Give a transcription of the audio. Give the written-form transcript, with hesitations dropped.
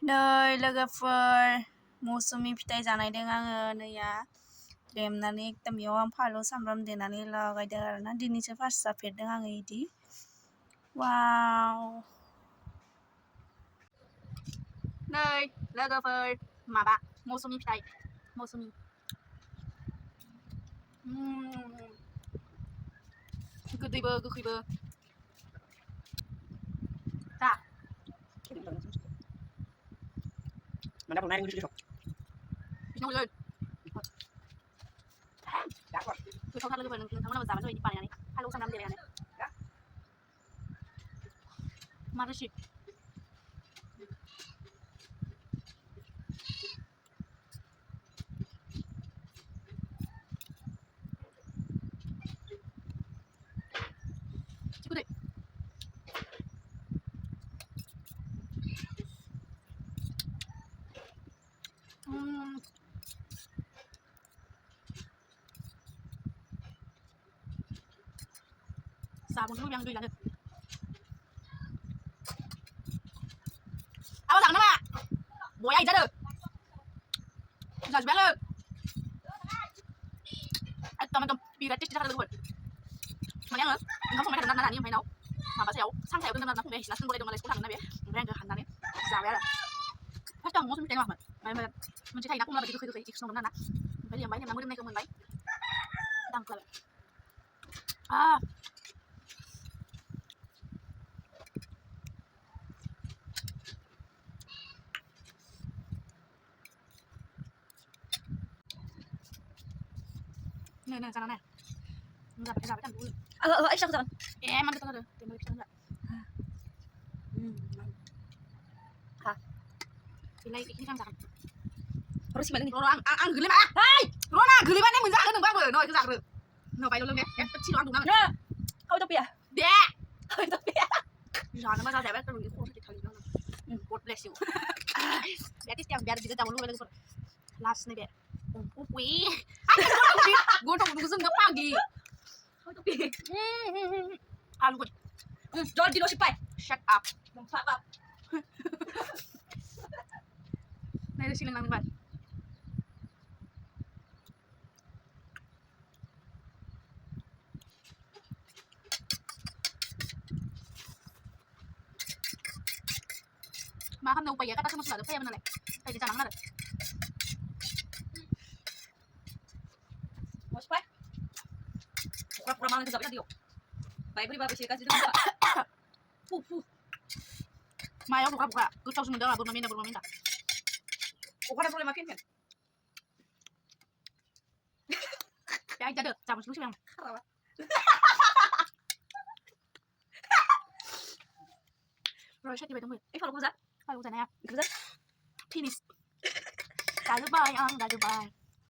नै लोगोफोर मौसुमि फिथाइ जानायदों आङो नैया लेमनानै एकदम बेयाव आं फानलु सामब्राम देनानै लागायदों आरोना दिनैसो फार्स्ट जाफेरदों आङो इदि वाव नै लोगोफोर माबा मौसुमि फिथाइ मौसुमि गोदैबो गोखैबो दा Mana pun main gitu sok. बिनावเลยगोथावथार लोगोफोर नोंथांमोनाबो जाबानो जाबाय बिदि बानायनानै फानलु सामब्राम देनानै मा रोसि गोदै जाबावनो लुबैयो आं दै लानो apa jangan nama boy aja deh jangan banget teman-teman piratis tidak ada lupa makanya nggak kamu sama dengan nanya main apa sih sang saya udah dengan aku guys langsung boleh dengan sekolah nabi kemudian ke hantarnya zawel pas kamu musim tengah banget main mencintai aku malah begitu itu kayak seneng nana beli yang banyak namun naik kemudian baik dangkal Nah, sana nih. Enggak pakai sabetan dulu. Aisyah aku tangan. Emang kita ada. Dia bisa enggak? Hah. Ini kan jangan. Harus gimana nih? Ang geli mah. Hai. Rona geli mah nih mun jangan bang beuh. No itu jangan. No pai lu ya. Kecil ang dungan. Nah. Kau tapi ya? Dek. Kau tapi ya? Jangan mah saya betul di kursi kali dong. God bless you. Berarti setiap biar juga tahu lu last nih dek. Wih. Gue udah ngurusin ke pagi. Halo gue. Jangan di pai. Shut up. Apa? Nah, ada siling nang ban. Makan na upaya kata sama sudah upaya mana le? Kayak di sana mana? Mau pai? Pura-pura malah kesap dia. Pai beri bapak sih kasih dulu. Maya buka. Gue tahu semua belum minta. Bukan boleh makin kan? Ya aja deh, campur dulu sih yang. Rồi đi về tông Kalau kuza, này à. kuza. Penis. Đã Dubai, đã Dubai.